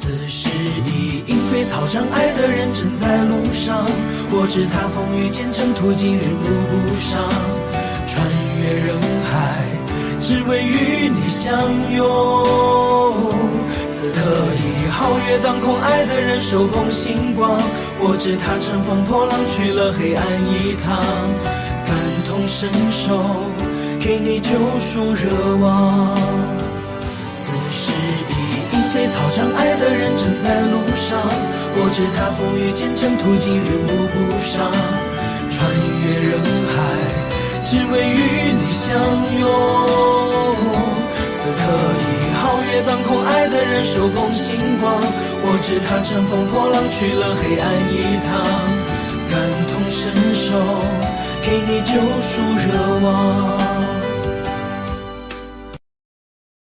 此时已莺飞草长，爱的人正在路上，我知他风雨兼程途，今日路不上，穿越人海，只为与你相拥。此刻已皓月当空，爱的人手捧星光，我知他乘风破浪去了黑暗一趟，感同身受，给你救赎热望。此时已莺飞草长，爱的人正在路上，我知他风雨兼程途，今日路不上，穿越人海，只为与你相拥。此刻已皓月当空，爱的人手捧星光，我知他乘风破浪去了黑暗一趟，感同身受，给你救赎热望。